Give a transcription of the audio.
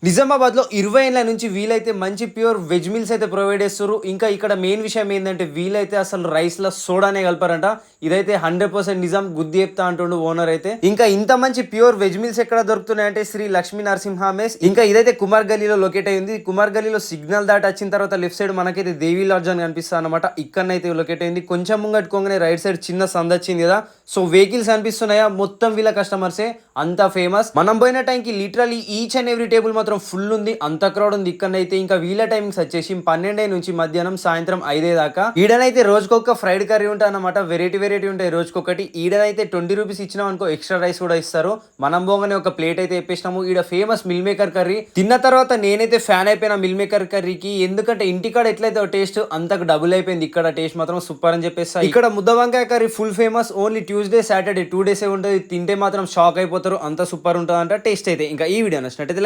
నిజామాబాద్ లో 20 ఏళ్ల నుంచి వీలైతే మంచి ప్యూర్ వెజ్ మీల్స్ అయితే ప్రొవైడ్ చేస్తారు. ఇంకా ఇక్కడ మెయిన్ విషయం ఏంటంటే వీలైతే అసలు రైస్ లో సోడానే కలపరంట. ఇదైతే 100% నిజం, గుద్ది చెప్తా అంటుండు ఓనర్ అయితే. ఇంకా ఇంత మంచి ప్యూర్ వెజ్ మీల్స్ ఎక్కడ దొరుకుతున్నాయంటే శ్రీ లక్ష్మీ నరసింహ మెస్. ఇంకా ఇదైతే కుమార్ గల్లీలో లొకేట్ అయింది. కుమార్ గల్లీలో సిగ్నల్ దాటి వచ్చిన తర్వాత లెఫ్ట్ సైడ్ మనకైతే దేవి లాడ్జ్ అని కనిపిస్తుంది అనమాట. ఇక్కడనైతే లొకేట్ అయింది. కొంచెం ముంగట్టుకోగానే రైట్ సైడ్ చిన్న సంద వచ్చింది కదా. సో వెహికల్స్ అనిపిస్తున్నాయా, మొత్తం వీళ్ళ కస్టమర్సే, అంత ఫేమస్. మనం పోయిన టైంకి literally each and every table మాత్రం ఫుల్ ఉంది, అంత క్రౌడ్ ఉంది ఇక్కడనైతే. ఇంకా వీళ్ళ టైమింగ్స్ వచ్చేసి 12 నుంచి మధ్యాహ్నం సాయంత్రం 5 దాకా. ఈడనైతే రోజుకొక ఫ్రైడ్ కర్రీ ఉంటాయి అన్నమాట. వెరైటీ ఉంటాయి రోజుకొకటి. ఈడనైతే 20 రూపీస్ ఇచ్చినాం అనుకో ఎక్స్ట్రా రైస్ కూడా ఇస్తారు. మనం పోగానే ఒక ప్లేట్ అయితే చెప్పేసినాము. ఈడ ఫేమస్ మిల్ మేకర్ కర్రీ తిన్న తర్వాత నేనైతే ఫ్యాన్ అయిపోయినా మిల్ మేకర్ కర్రీకి. ఎందుకంటే ఇంటికాడ ఎట్లయితే టేస్ట్ అంతకు డబుల్ అయిపోయింది. ఇక్కడ టేస్ట్ మాత్రం సూపర్ అని చెప్పేసి. ఇక్కడ ముద్ద వంకాయ curry full famous. Only Tuesday Saturday 2 డేసే ఉంటుంది. తింటే మాత్రం షాక్ అయిపోతారు, అంత సూపర్ ఉంటుంది అంట టేస్ట్ అయితే. ఇంకా ఈ వీడియో నచ్చినట్టయితే